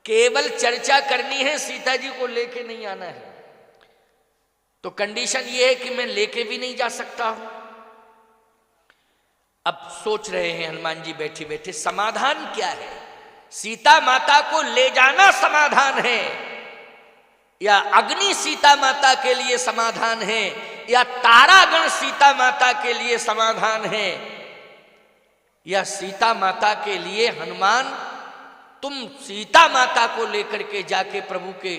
केवल चर्चा करनी है, सीता जी को लेके नहीं आना है। तो कंडीशन ये है कि मैं लेके भी नहीं जा सकता हूं। अब सोच रहे हैं हनुमान जी बैठे बैठे समाधान क्या है। सीता माता को ले जाना समाधान है, या अग्नि सीता माता के लिए समाधान है, या तारागण सीता माता के लिए समाधान है, या सीता माता के लिए हनुमान तुम सीता माता को लेकर के जाके प्रभु के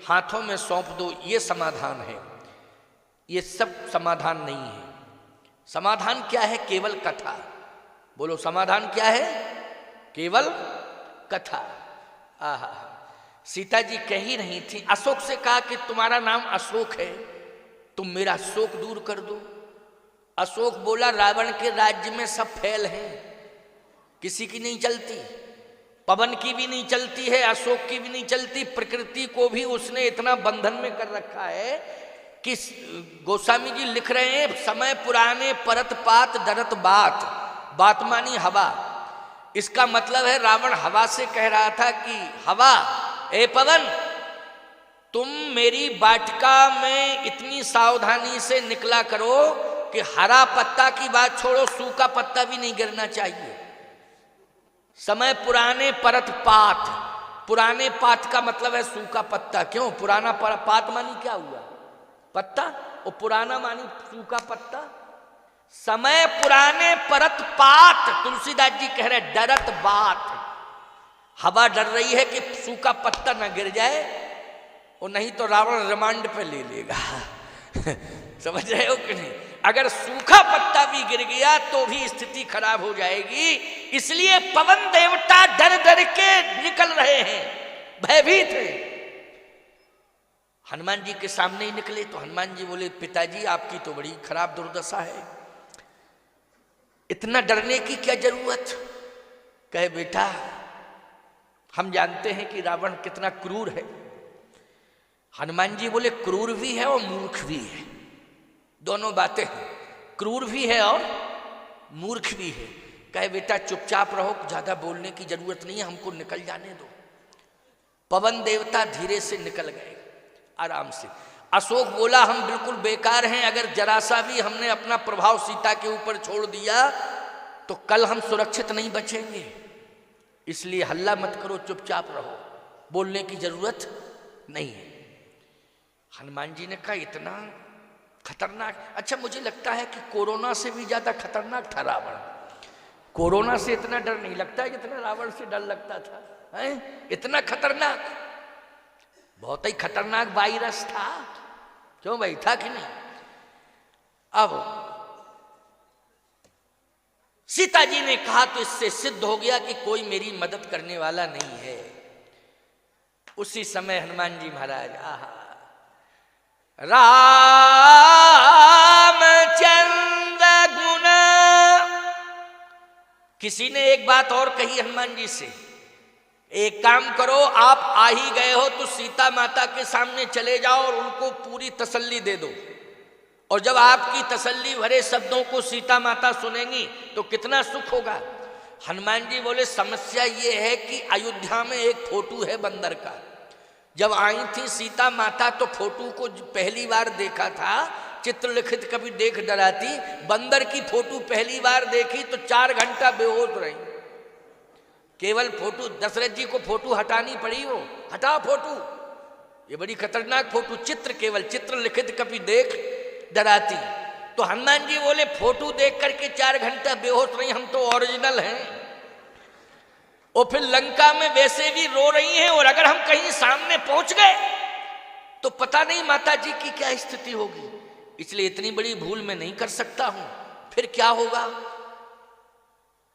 हाथों में सौंप दो, ये समाधान है। ये सब समाधान नहीं है। समाधान क्या है? केवल कथा। बोलो समाधान क्या है? केवल कथा। आहा, सीता जी कह ही रही थी, अशोक से कहा कि तुम्हारा नाम अशोक है, तुम मेरा शोक दूर कर दो। अशोक बोला रावण के राज्य में सब फैल हैं, किसी की नहीं चलती, पवन की भी नहीं चलती है, अशोक की भी नहीं चलती, प्रकृति को भी उसने इतना बंधन में कर रखा है कि गोस्वामी जी लिख रहे हैं, समय पुराने परत पात डरत बात, बात मानी हवा। इसका मतलब है रावण हवा से कह रहा था कि हवा, ए पवन, तुम मेरी वाटिका में इतनी सावधानी से निकला करो कि हरा पत्ता की बात छोड़ो, सूखा पत्ता भी नहीं गिरना चाहिए। समय पुराने परत पात, पुराने पात का मतलब है सूखा पत्ता। क्यों? पुराना पात मानी क्या हुआ? पत्ता, और पुराना मानी सूखा पत्ता। समय पुराने परत पात, तुलसीदास जी कह रहे डरत बात, हवा डर रही है कि सूखा पत्ता ना गिर जाए, और नहीं तो रावण रिमांड पे ले लेगा। समझ रहे हो कि नहीं? अगर सूखा पत्ता भी गिर गया तो भी स्थिति खराब हो जाएगी। इसलिए पवन देवता डर डर के निकल रहे हैं, भयभीत हैं। हनुमान जी के सामने ही निकले तो हनुमान जी बोले, पिताजी आपकी तो बड़ी खराब दुर्दशा है, इतना डरने की क्या जरूरत? कहे बेटा, हम जानते हैं कि रावण कितना क्रूर है। हनुमान जी बोले क्रूर भी है और मूर्ख भी है, दोनों बातें हैं, क्रूर भी है और मूर्ख भी है। कहे बेटा चुपचाप रहो, ज्यादा बोलने की जरूरत नहीं है, हमको निकल जाने दो। पवन देवता धीरे से निकल गए आराम से। अशोक बोला हम बिल्कुल बेकार हैं, अगर जरा सा भी हमने अपना प्रभाव सीता के ऊपर छोड़ दिया तो कल हम सुरक्षित नहीं बचेंगे, इसलिए हल्ला मत करो, चुपचाप रहो, बोलने की जरूरत नहीं है। हनुमान जी ने कहा इतना खतरनाक? अच्छा, मुझे लगता है कि कोरोना से भी ज्यादा खतरनाक था रावण। कोरोना से इतना डर नहीं लगता है जितना रावण से डर लगता था, है? इतना खतरनाक, बहुत ही खतरनाक वायरस था। क्यों भाई, था कि नहीं? अब सीता जी ने कहा तो इससे सिद्ध हो गया कि कोई मेरी मदद करने वाला नहीं है। उसी समय हनुमान जी महाराज, आहा, रामचंद्र गुण। किसी ने एक बात और कही हनुमान जी से, एक काम करो, आप आ ही गए हो तो सीता माता के सामने चले जाओ और उनको पूरी तसल्ली दे दो, और जब आपकी तसल्ली भरे शब्दों को सीता माता सुनेंगी तो कितना सुख होगा। हनुमान जी बोले समस्या ये है कि अयोध्या में एक फोटो है बंदर का। जब आई थी सीता माता तो फोटो को पहली बार देखा था, चित्रलिखित कभी देख डराती, बंदर की फोटो पहली बार देखी तो 4 घंटा बेहोश रही। केवल फोटो, दशरथ जी को फोटो हटानी पड़ी, वो हटाओ फोटो, ये बड़ी खतरनाक फोटो, चित्र केवल चित्रलिखित कभी देख डराती। तो हनुमान जी बोले फोटो देख करके 4 घंटा बेहोश रही, हम तो ओरिजिनल हैं। और फिर लंका में वैसे भी रो रही हैं, और अगर हम कहीं सामने पहुंच गए तो पता नहीं माता जी की क्या स्थिति होगी, इसलिए इतनी बड़ी भूल मैं नहीं कर सकता हूं, फिर क्या होगा।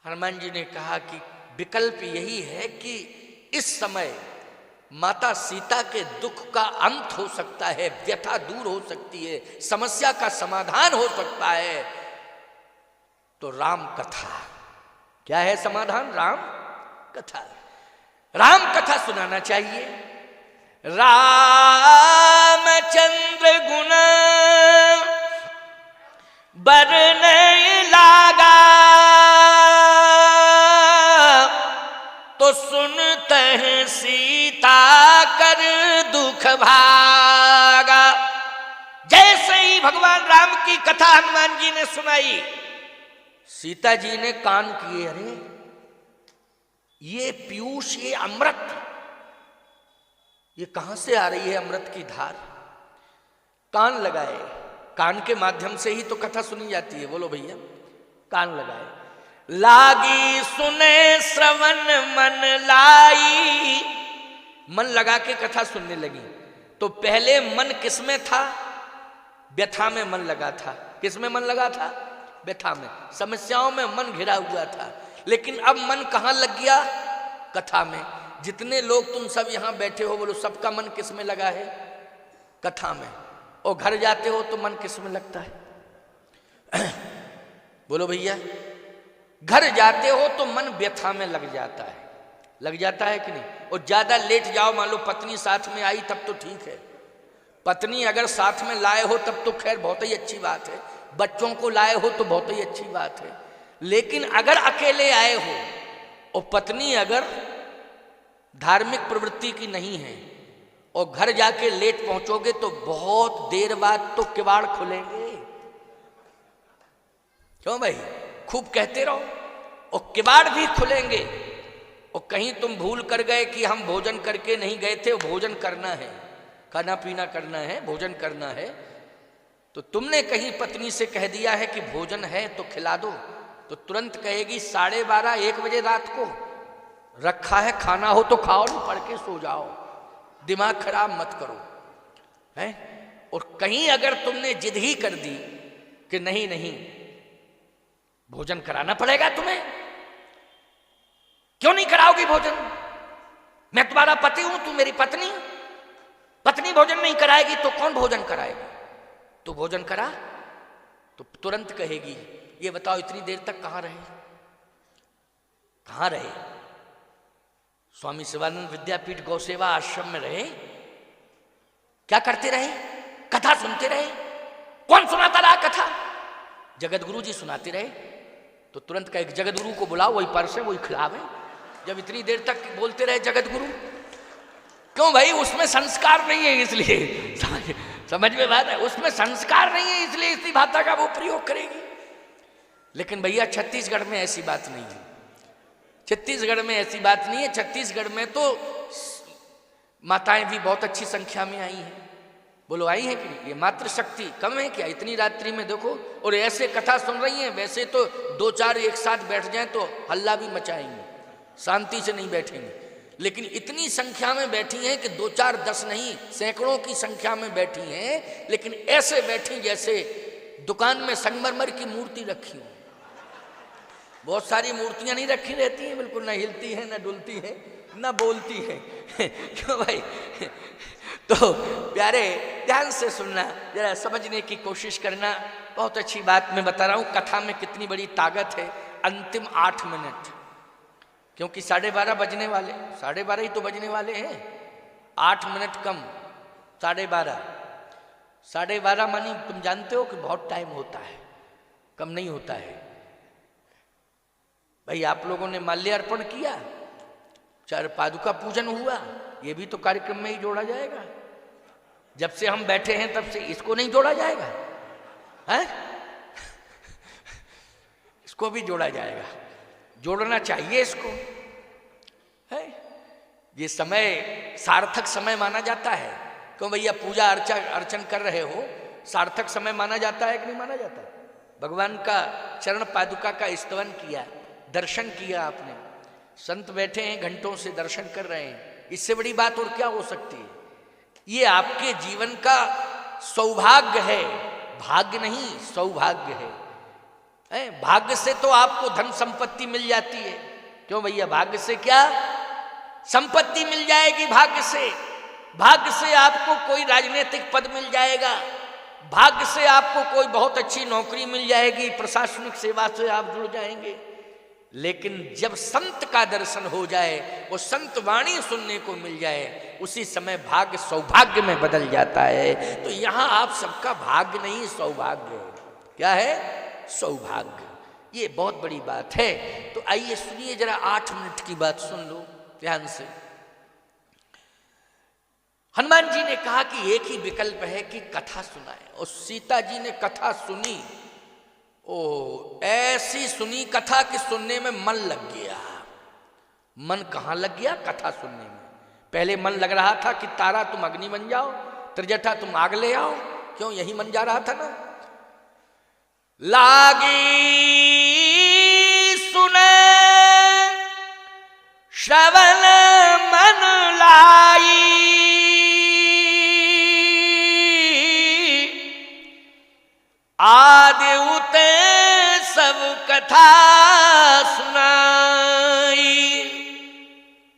हनुमान जी ने कहा कि विकल्प यही है कि इस समय माता सीता के दुख का अंत हो सकता है, व्यथा दूर हो सकती है, समस्या का समाधान हो सकता है। तो राम कथा, क्या है समाधान? राम कथा, राम कथा सुनाना चाहिए। रामचंद्र गुण बरने लागा, तो सुनते हैं सीता कर दुख भागा। जैसे ही भगवान राम की कथा हनुमान जी ने सुनाई, सीता जी ने कान किए, अरे ये पीयूष, ये अमृत, ये कहां से आ रही है अमृत की धार। कान लगाए, कान के माध्यम से ही तो कथा सुनी जाती है, बोलो भैया। कान लगाए, लागी सुने श्रवण मन लाई, मन लगा के कथा सुनने लगी। तो पहले मन किसमें था? व्यथा में मन लगा था। किसमें मन लगा था? व्यथा में, समस्याओं में मन घिरा हुआ था। लेकिन अब मन कहां लग गया? कथा में। जितने लोग तुम सब यहां बैठे हो, बोलो सबका मन किस में लगा है? कथा में। और घर जाते हो तो मन किस में लगता है? बोलो भैया। घर जाते हो तो मन व्यथा में लग जाता है, लग जाता है कि नहीं? और ज्यादा लेट जाओ, मान लो पत्नी साथ में आई तब तो ठीक है, पत्नी अगर साथ में लाए हो तब तो खैर बहुत ही अच्छी बात है, बच्चों को लाए हो तो बहुत ही अच्छी बात है। लेकिन अगर अकेले आए हो और पत्नी अगर धार्मिक प्रवृत्ति की नहीं है और घर जाके लेट पहुंचोगे तो बहुत देर बाद तो किवाड़ खुलेंगे। क्यों भाई? खूब कहते रहो और किवाड़ भी खुलेंगे। और कहीं तुम भूल कर गए कि हम भोजन करके नहीं गए थे, भोजन करना है, खाना पीना करना है, भोजन करना है, तो तुमने कहीं पत्नी से कह दिया है कि भोजन है तो खिला दो, तो तुरंत कहेगी 12:30 1 बजे रात को रखा है, खाना हो तो खाओ, नहीं पढ़ के सो जाओ, दिमाग खराब मत करो, है? और कहीं अगर तुमने जिद ही कर दी कि नहीं नहीं भोजन कराना पड़ेगा तुम्हें, क्यों नहीं कराओगी भोजन? मैं तुम्हारा पति हूं, तू मेरी पत्नी, पत्नी भोजन नहीं कराएगी तो कौन भोजन कराएगा? तो भोजन करा तो तुरंत कहेगी ये बताओ इतनी देर तक कहां रहे? कहां रहे? स्वामी शिवानंद विद्यापीठ गौसेवा आश्रम में रहे? क्या करते रहे? कथा सुनते रहे। कौन सुनाता रहा कथा? जगत गुरु जी सुनाते रहे। तो तुरंत कहे जगत गुरु को बुलाओ, वही परसे वही खिलावे। जब इतनी देर तक बोलते रहे जगत गुरु, क्यों भाई? उसमें संस्कार नहीं है, इसलिए समझ में बात है, उसमें संस्कार नहीं है, इसलिए इसी भाषा का वो प्रयोग करेगी। लेकिन भैया छत्तीसगढ़ में ऐसी बात नहीं है, छत्तीसगढ़ में ऐसी बात नहीं है। छत्तीसगढ़ में तो माताएं भी बहुत अच्छी संख्या में आई हैं। बोलो आई है कि नहीं? ये मातृशक्ति कम है क्या इतनी रात्रि में? देखो, और ऐसे कथा सुन रही हैं। वैसे तो 2-4 एक साथ बैठ जाएं तो हल्ला भी मचाएंगे, शांति से नहीं बैठेंगे। लेकिन इतनी संख्या में बैठी हैं कि 2-4 10 नहीं, सैकड़ों की संख्या में बैठी हैं। लेकिन ऐसे बैठी जैसे दुकान में संगमरमर की मूर्ति रखी हो। बहुत सारी मूर्तियां नहीं रखी रहती हैं, बिल्कुल न हिलती हैं, न डुलती हैं, न बोलती हैं। क्यों भाई? तो प्यारे ध्यान से सुनना, जरा समझने की कोशिश करना। बहुत अच्छी बात मैं बता रहा हूं, कथा में कितनी बड़ी ताकत है। अंतिम 8 मिनट, क्योंकि 12:30 बजने वाले, 12:30 ही तो बजने वाले हैं। 8 मिनट कम, 12:30, 12:30 मानी तुम जानते हो कि बहुत टाइम होता है, कम नहीं होता है। भाई आप लोगों ने माल्यार्पण किया, 4 पादुका पूजन हुआ, ये भी तो कार्यक्रम में ही जोड़ा जाएगा। जब से हम बैठे हैं तब से इसको नहीं जोड़ा जाएगा, है? इसको भी जोड़ा जाएगा, जोड़ना चाहिए इसको, है? ये समय सार्थक समय माना जाता है। क्यों भैया? पूजा अर्चन कर रहे हो, सार्थक समय माना जाता है कि नहीं माना जाता? भगवान का चरण पादुका का स्तवन किया, दर्शन किया आपने, संत बैठे हैं घंटों से दर्शन कर रहे हैं, इससे बड़ी बात और क्या हो सकती है? ये आपके जीवन का सौभाग्य है, भाग्य नहीं, सौभाग्य है। भाग्य से तो आपको धन संपत्ति मिल जाती है। क्यों भैया? भाग्य से क्या संपत्ति मिल जाएगी? भाग्य से आपको कोई राजनीतिक पद मिल जाएगा, भाग्य से आपको कोई बहुत अच्छी नौकरी मिल जाएगी, प्रशासनिक सेवा से आप जुड़ जाएंगे। लेकिन जब संत का दर्शन हो जाए, वो संत वाणी सुनने को मिल जाए, उसी समय भाग्य सौभाग्य में बदल जाता है। तो यहां आप सबका भाग्य नहीं, सौभाग्य है। क्या है? सौभाग्य। ये बहुत बड़ी बात है। तो आइए सुनिए जरा, 8 मिनट की बात सुन लो ध्यान से। हनुमान जी ने कहा कि एक ही विकल्प है कि कथा सुनाए, और सीता जी ने कथा सुनी। ओ ऐसी सुनी कथा कि सुनने में मन लग गया। मन कहाँ लग गया? कथा सुनने में। पहले मन लग रहा था कि तारा तुम अग्नि बन जाओ, त्रिजटा तुम आग ले आओ, क्यों यही मन जा रहा था ना। लागी सुने श्रवण मन लाई, आदि उते सब कथा सुनाई।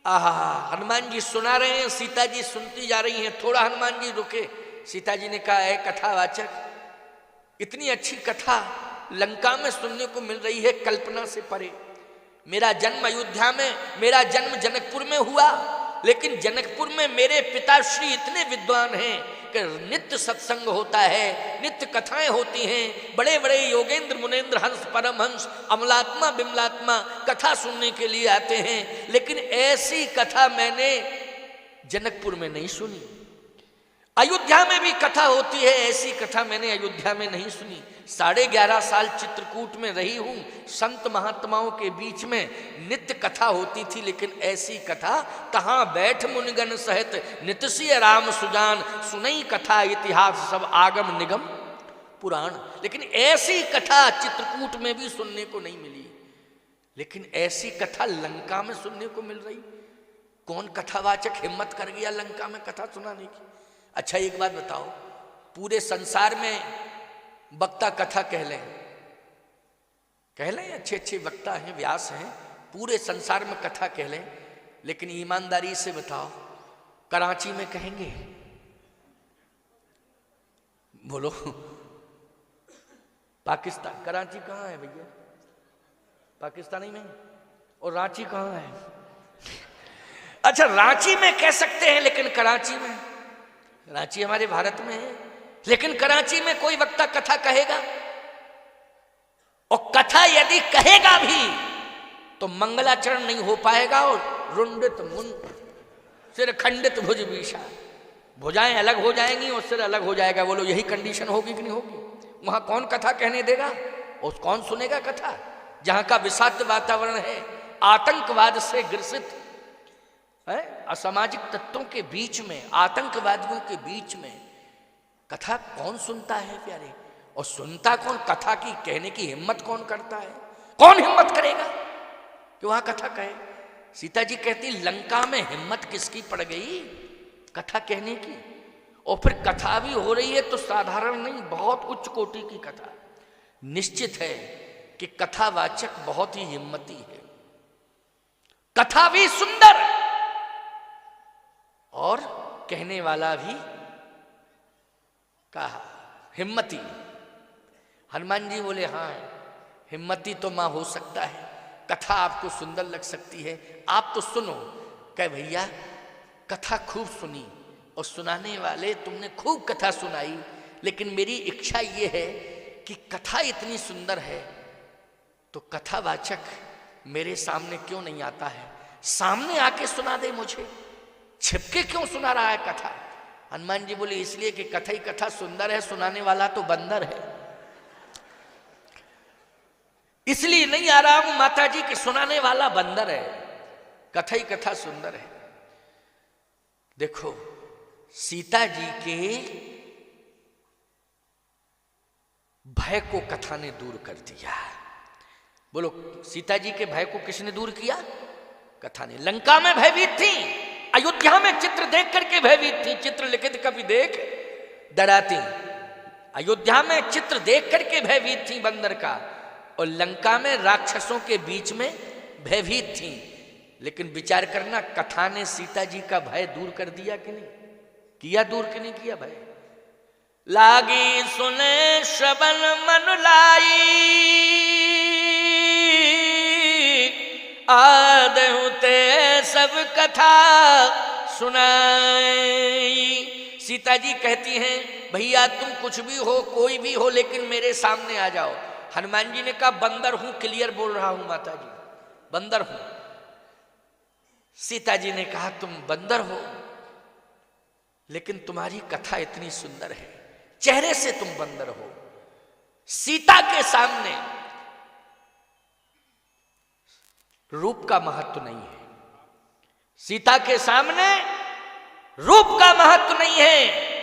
आहा, हनुमान जी सुना रहे हैं, सीता जी सुनती जा रही हैं। थोड़ा हनुमान जी रुके। सीता जी ने कहा, है कथावाचक, इतनी अच्छी कथा लंका में सुनने को मिल रही है, कल्पना से परे। मेरा जन्म अयोध्या में, मेरा जन्म जनकपुर में हुआ, लेकिन जनकपुर में मेरे पिताश्री इतने विद्वान हैं कि नित्य सत्संग होता है, नित्य कथाएं होती हैं। बड़े बड़े योगेंद्र मुनेंद्र हंस परमहंस अमलात्मा बिमलात्मा कथा सुनने के लिए आते हैं, लेकिन ऐसी कथा मैंने जनकपुर में नहीं सुनी। अयोध्या में भी कथा होती है, ऐसी कथा मैंने अयोध्या में नहीं सुनी। 11.5 साल चित्रकूट में रही हूं, संत महात्माओं के बीच में नित्य कथा होती थी, लेकिन ऐसी कथा कहाँ बैठ मुनिगण सहित नितसिय राम सुजान, सुनई कथा इतिहास सब आगम निगम पुराण। लेकिन ऐसी कथा चित्रकूट में भी सुनने को नहीं मिली, लेकिन ऐसी कथा लंका में सुनने को मिल रही। कौन कथावाचक हिम्मत कर गया लंका में कथा सुनाने की? अच्छा एक बात बताओ, पूरे संसार में वक्ता कथा कह लें, अच्छे अच्छे वक्ता हैं, व्यास हैं, पूरे संसार में कथा कह लें, लेकिन ईमानदारी से बताओ कराची में कहेंगे? बोलो। पाकिस्तान, कराची कहाँ है भैया? पाकिस्तानी में। और रांची कहाँ है? अच्छा रांची में कह सकते हैं, लेकिन कराची में, रांची हमारे भारत में है, लेकिन कराची में कोई वक्ता कथा कहेगा? और कथा यदि कहेगा भी तो मंगलाचरण नहीं हो पाएगा, और रुंडित मुन सिर खंडित भुज विषा, भुजाएं अलग हो जाएंगी और सिर अलग हो जाएगा। बोलो यही कंडीशन होगी कि नहीं होगी? वहां कौन कथा कहने देगा और कौन सुनेगा कथा? जहां का विषाक्त वातावरण है, आतंकवाद से ग्रसित है, असामाजिक तत्वों के बीच में, आतंकवादियों के बीच में कथा कौन सुनता है प्यारे? और सुनता कौन? कथा की कहने की हिम्मत कौन करता है? कौन हिम्मत करेगा कि वहां कथा कहे? सीता जी कहती लंका में हिम्मत किसकी पड़ गई कथा कहने की? और फिर कथा भी हो रही है तो साधारण नहीं, बहुत उच्च कोटि की कथा। निश्चित है कि कथावाचक बहुत ही हिम्मती है, कथा भी सुंदर और कहने वाला भी कहा हिम्मती। हनुमान जी बोले हाँ हिम्मती तो मां हो सकता है, कथा आपको सुंदर लग सकती है, आप तो सुनो। कह भैया कथा खूब सुनी और सुनाने वाले तुमने खूब कथा सुनाई, लेकिन मेरी इच्छा ये है कि कथा इतनी सुंदर है तो कथावाचक मेरे सामने क्यों नहीं आता है, सामने आके सुना दे मुझे, छिपके क्यों सुना रहा है कथा? हनुमान जी बोले इसलिए कि कथा ही कथा सुंदर है, सुनाने वाला तो बंदर है, इसलिए नहीं आ रहा हूं माता जी कि सुनाने वाला बंदर है, कथा ही कथा सुंदर है। देखो सीता जी के भय को कथा ने दूर कर दिया। बोलो सीता जी के भय को किसने दूर किया? कथा ने। लंका में भयभीत थी, अयोध्या में चित्र देख करके भयभीत थी, चित्र लिखित कभी देख डराती। अयोध्या में चित्र देख करके भयभीत थी बंदर का, और लंका में राक्षसों के बीच में भयभीत थी। लेकिन विचार करना कथा ने सीता जी का भय दूर कर दिया कि नहीं किया? दूर कि नहीं किया भय? लागी सुने श्रवण मन लाई, आदहुते सब कथा सुनाई। सीता जी कहती हैं भैया तुम कुछ भी हो, कोई भी हो, लेकिन मेरे सामने आ जाओ। हनुमान जी ने कहा बंदर हूं, क्लियर बोल रहा हूं माता जी, बंदर हूं। सीता जी ने कहा तुम बंदर हो, लेकिन तुम्हारी कथा इतनी सुंदर है, चेहरे से तुम बंदर हो। सीता के सामने रूप का महत्व नहीं है, सीता के सामने रूप का महत्व नहीं है।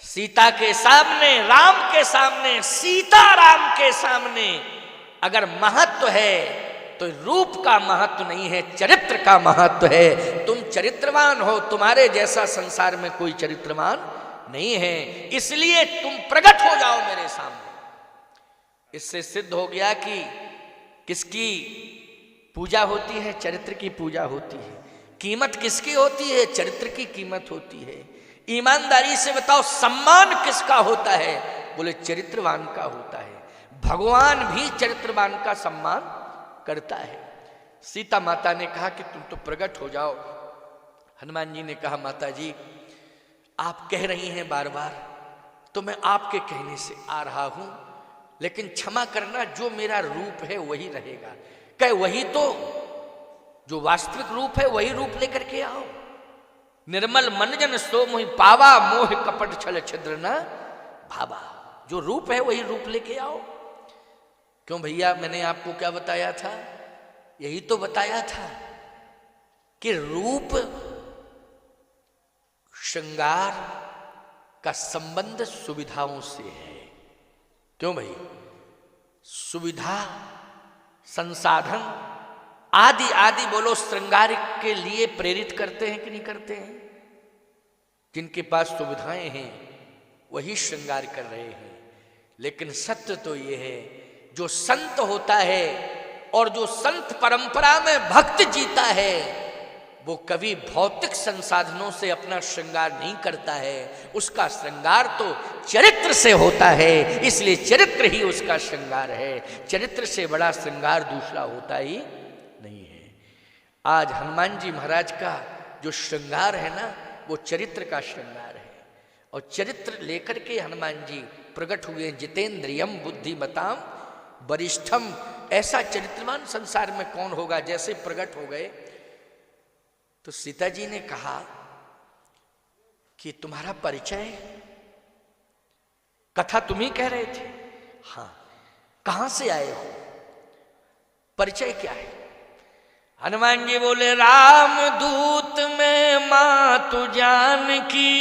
सीता के सामने, राम के सामने, सीता राम के सामने अगर महत्व है तो रूप का महत्व नहीं है, चरित्र का महत्व है। तुम चरित्रवान हो, तुम्हारे जैसा संसार में कोई चरित्रवान नहीं है, इसलिए तुम प्रकट हो जाओ मेरे सामने। इससे सिद्ध हो गया कि किसकी पूजा होती है? चरित्र की पूजा होती है। कीमत किसकी होती है? चरित्र की कीमत होती है। ईमानदारी से बताओ सम्मान किसका होता है? बोले चरित्रवान का होता है। भगवान भी चरित्रवान का सम्मान करता है। सीता माता ने कहा कि तुम तो प्रकट हो जाओ। हनुमान जी ने कहा माता जी आप कह रही हैं बार बार, तो मैं आपके कहने से आ रहा हूं, लेकिन क्षमा करना जो मेरा रूप है वही रहेगा। कहे वही तो, जो वास्तविक रूप है वही रूप लेकर के आओ। निर्मल मन जन सो मोहि पावा, मोह कपट छल छिद्र न भावा। जो रूप है वही रूप लेके आओ। क्यों भैया, मैंने आपको क्या बताया था? यही तो बताया था कि रूप श्रृंगार का संबंध सुविधाओं से है। क्यों भाई? सुविधा, संसाधन आदि आदि बोलो श्रृंगार के लिए प्रेरित करते हैं कि नहीं करते हैं? जिनके पास सुविधाएं हैं वही श्रृंगार कर रहे हैं। लेकिन सत्य तो ये है, जो संत होता है और जो संत परंपरा में भक्त जीता है वो कभी भौतिक संसाधनों से अपना श्रृंगार नहीं करता है। उसका श्रृंगार तो चरित्र से होता है, इसलिए चरित्र ही उसका श्रृंगार है। चरित्र से बड़ा श्रृंगार दूसरा होता ही नहीं है। आज हनुमान जी महाराज का जो श्रृंगार है ना, वो चरित्र का श्रृंगार है। और चरित्र लेकर के हनुमान जी प्रकट हुए। जितेंद्रियम बुद्धिमताम वरिष्ठम। ऐसा चरित्रवान संसार में कौन होगा? जैसे प्रकट हो गए तो सीता जी ने कहा कि तुम्हारा परिचय, कथा तुम ही कह रहे थे। हाँ, कहां से आए हो, परिचय क्या है? हनुमान जी बोले राम दूत में मातु जानकी,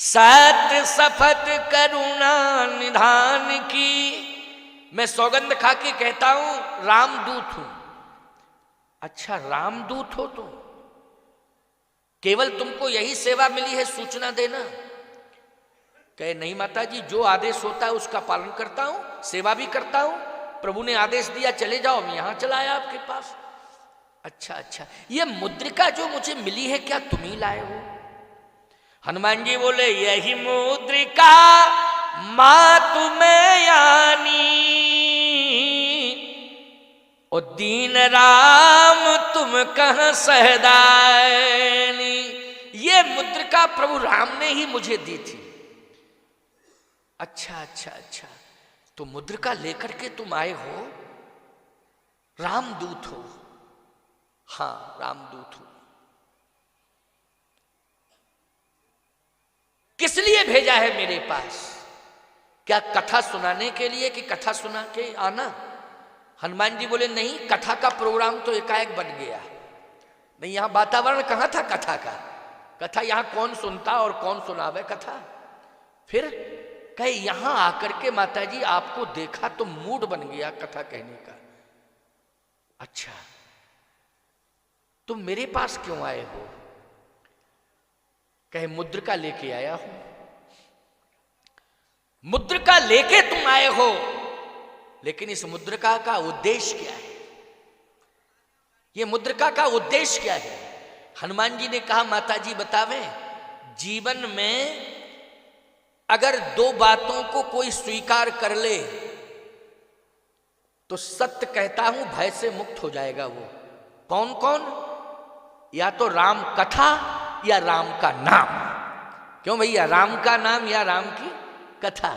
सत्य शपथ करुणा निधान की। मैं सौगंध खा के कहता हूं रामदूत हूं। अच्छा, रामदूत हो तुम? केवल तुमको यही सेवा मिली है, सूचना देना? कहे नहीं माता जी, जो आदेश होता है उसका पालन करता हूं, सेवा भी करता हूं। प्रभु ने आदेश दिया चले जाओ, मैं यहां चला आया आपके पास। अच्छा अच्छा, ये मुद्रिका जो मुझे मिली है क्या तुम ही लाए हो? हनुमान जी बोले यही मुद्रिका मातु में यानी, और दीन राम तुम कहां सहदायनी। ये मुद्रिका प्रभु राम ने ही मुझे दी थी। अच्छा अच्छा अच्छा, तो मुद्रिका लेकर के तुम आए हो, रामदूत हो? हाँ, रामदूत हो। किस लिए भेजा है मेरे पास? क्या कथा सुनाने के लिए कि कथा सुना के आना? हनुमान जी बोले नहीं, कथा का प्रोग्राम तो एकाएक बन गया। नहीं, यहां वातावरण कहां था कथा का? कथा यहां कौन सुनता और कौन सुनावे कथा? फिर कहे यहां आकर के माता जी आपको देखा तो मूड बन गया कथा कहने का। अच्छा, तुम मेरे पास क्यों आए हो? कहे मुद्रिका लेके आया हूं। मुद्रिका लेके तुम आए हो, लेकिन इस मुद्रिका का उद्देश्य क्या है? यह मुद्रिका का उद्देश्य क्या है? हनुमान जी ने कहा माता जी बतावें, जीवन में अगर दो बातों को कोई स्वीकार कर ले तो सत्य कहता हूं भय से मुक्त हो जाएगा। वो कौन कौन? या तो राम कथा या राम का नाम। क्यों भैया? राम का नाम या राम की कथा।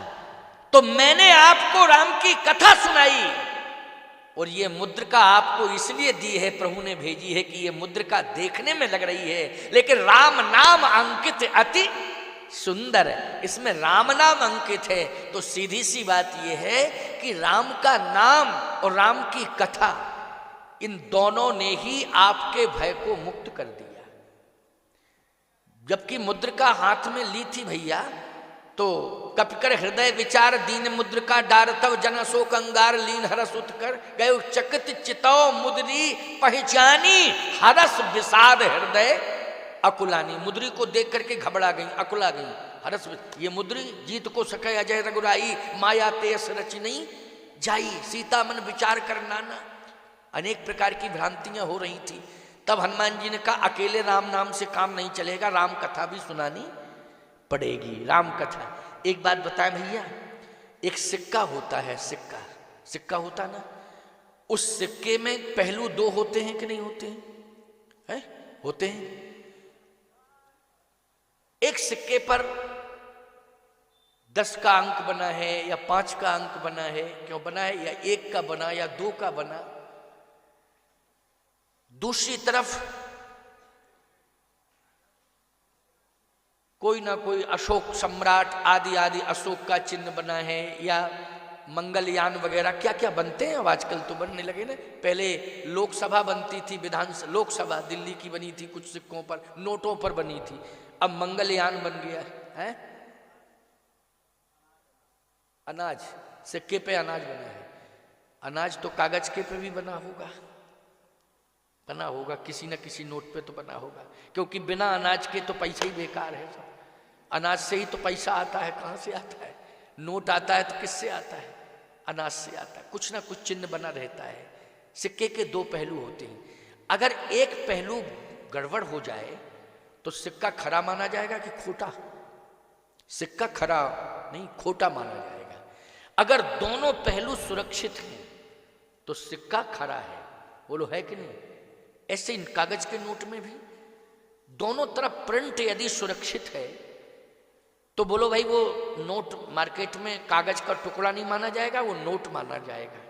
तो मैंने आपको राम की कथा सुनाई, और ये मुद्रिका आपको इसलिए दी है, प्रभु ने भेजी है कि ये मुद्रिका देखने में लग रही है, लेकिन राम नाम अंकित अति सुंदर है, इसमें राम नाम अंकित है। तो सीधी सी बात यह है कि राम का नाम और राम की कथा, इन दोनों ने ही आपके भय को मुक्त कर दिया। जबकि मुद्रिका हाथ में ली थी भैया, तो कपिकर हृदय विचार दीन मुद्रिका डार तव जन शोक अंगार लीन हरस उत्कर गयो चकित चितौ मुद्री पहचानी हरस विषाद हृदय अकुलानी। मुद्री को देख करके घबरा गई, अकुला गई, हरस। ये मुद्री जीत को सके अजय रघुराई, माया तेस रच नहीं जाई, सीता मन विचार कर नाना। अनेक प्रकार की भ्रांतियां हो रही थी। तब हनुमान जी ने कहा अकेले राम नाम से काम नहीं चलेगा, राम कथा भी सुनानी पड़ेगी। राम कथा, एक बात बताएं भैया, एक सिक्का होता है, सिक्का, सिक्का होता ना, उस सिक्के में पहलू दो होते हैं कि नहीं होते हैं? है? होते हैं। एक सिक्के पर 10 का अंक बना है या 5 का अंक बना है, क्यों बना है? या 1 का बना या 2 का बना। दूसरी तरफ कोई ना कोई अशोक सम्राट आदि आदि अशोक का चिन्ह बना है, या मंगलयान वगैरह क्या क्या बनते हैं, अब आजकल तो बनने लगे ना। पहले लोकसभा बनती थी, विधानसभा, लोकसभा दिल्ली की बनी थी, कुछ सिक्कों पर, नोटों पर बनी थी। अब मंगलयान बन गया है। अनाज, सिक्के पे अनाज बना है। अनाज तो कागज के पे भी बना होगा, बना होगा, किसी न किसी नोट पे तो बना होगा, क्योंकि बिना अनाज के तो पैसा ही बेकार है सब। अनाज से ही तो पैसा आता है, कहाँ से आता है? नोट आता है तो किससे आता है? अनाज से आता है। कुछ ना कुछ चिन्ह बना रहता है। सिक्के के 2 पहलू होते हैं। अगर एक पहलू गड़बड़ हो जाए तो सिक्का खरा माना जाएगा कि खोटा? सिक्का खरा नहीं, खोटा माना जाएगा। अगर दोनों पहलू सुरक्षित हैं तो सिक्का खरा है, बोलो है कि नहीं? ऐसे इन कागज के नोट में भी दोनों तरफ प्रिंट यदि सुरक्षित है तो बोलो भाई वो नोट मार्केट में कागज का टुकड़ा नहीं माना जाएगा, वो नोट माना जाएगा।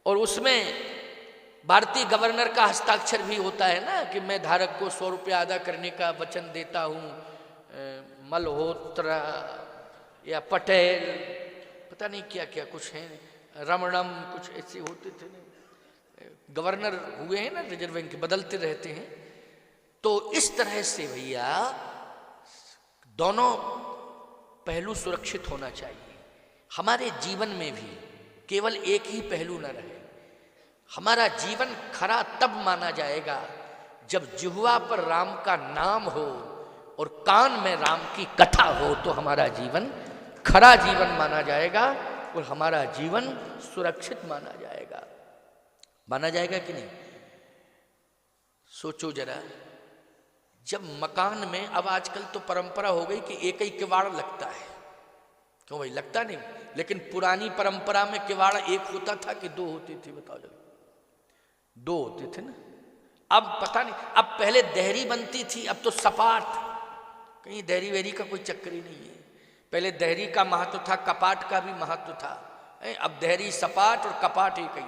और उसमें भारतीय गवर्नर का हस्ताक्षर भी होता है ना, कि मैं धारक को 100 रुपया अदा करने का वचन देता हूँ, मल्होत्रा या पटेल, पता नहीं क्या क्या कुछ है, रमणम, कुछ ऐसे होते थे ना। गवर्नर हुए हैं ना रिजर्व बैंक के, बदलते रहते हैं। तो इस तरह से भैया दोनों पहलू सुरक्षित होना चाहिए। हमारे जीवन में भी केवल एक ही पहलू न रहे। हमारा जीवन खरा तब माना जाएगा जब जिह्वा पर राम का नाम हो और कान में राम की कथा हो, तो हमारा जीवन खरा जीवन माना जाएगा और हमारा जीवन सुरक्षित माना जाएगा। माना जाएगा कि नहीं? सोचो जरा, जब मकान में, अब आजकल तो परंपरा हो गई कि एक ही किवाड़ लगता है, क्यों भाई? लगता नहीं, लेकिन पुरानी परंपरा में किवाड़ एक होता था कि 2 होते थे? बताओ जरा। 2 होते थे ना। अब पता नहीं, अब पहले देहरी बनती थी, अब तो सपाट, कहीं देहरी वेहरी का कोई चक्कर ही नहीं है। पहले देहरी का महत्व था, कपाट का भी महत्व था, अब देहरी सपाट और कपाट एक ही।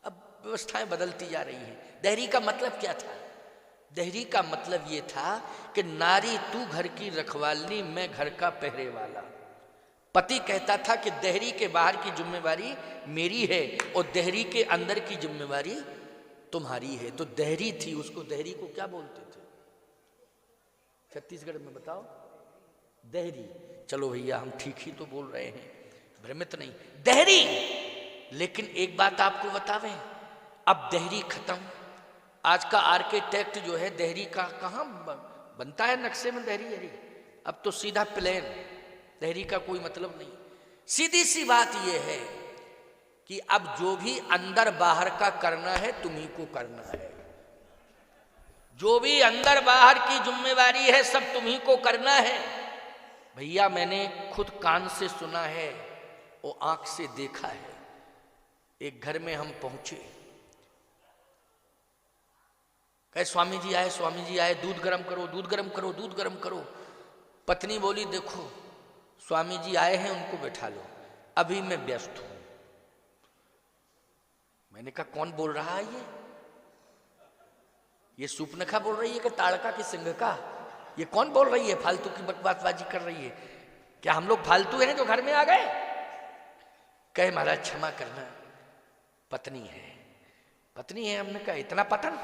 अब व्यवस्थाएं बदलती जा रही हैं। देहरी का मतलब क्या था? देहरी का मतलब ये था कि नारी तू घर की रखवाली, मैं घर का पहरे वाला। पति कहता था कि देहरी के बाहर की जिम्मेवारी मेरी है और देहरी के अंदर की जिम्मेवारी तुम्हारी है। तो देहरी थी, उसको देहरी को क्या बोलते थे छत्तीसगढ़ में? बताओ। देहरी। चलो भैया हम ठीक ही तो बोल रहे हैं, भ्रमित नहीं, देहरी। लेकिन एक बात आपको बतावें, अब देहरी खत्म। आज का आर्किटेक्ट जो है देहरी का कहाँ बनता है नक्शे में देहरी? अब तो सीधा प्लेन, देहरी का कोई मतलब नहीं। सीधी सी बात यह है कि अब जो भी अंदर बाहर का करना है तुम्ही को करना है। जो भी अंदर बाहर की जिम्मेवारी है सब तुम्ही को करना है। भैया मैंने खुद कान से सुना है और आंख से देखा है। एक घर में हम पहुंचे, कहे स्वामी जी आए, स्वामी जी आए, दूध गर्म करो, दूध गर्म करो, दूध गर्म करो। पत्नी बोली देखो स्वामी जी आए हैं, उनको बैठा लो, अभी मैं व्यस्त हूं। मैंने कहा कौन बोल रहा है ये सूपनखा बोल रही है कि ताड़का की सिंह का? ये कौन बोल रही है, फालतू की बकवासबाजी कर रही है? क्या हम लोग फालतू हैं जो घर में आ गए? कहे महाराज क्षमा करना, पत्नी है। पत्नी है? हमने कहा इतना पतन,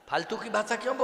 फालतू की भाषा क्यों बोल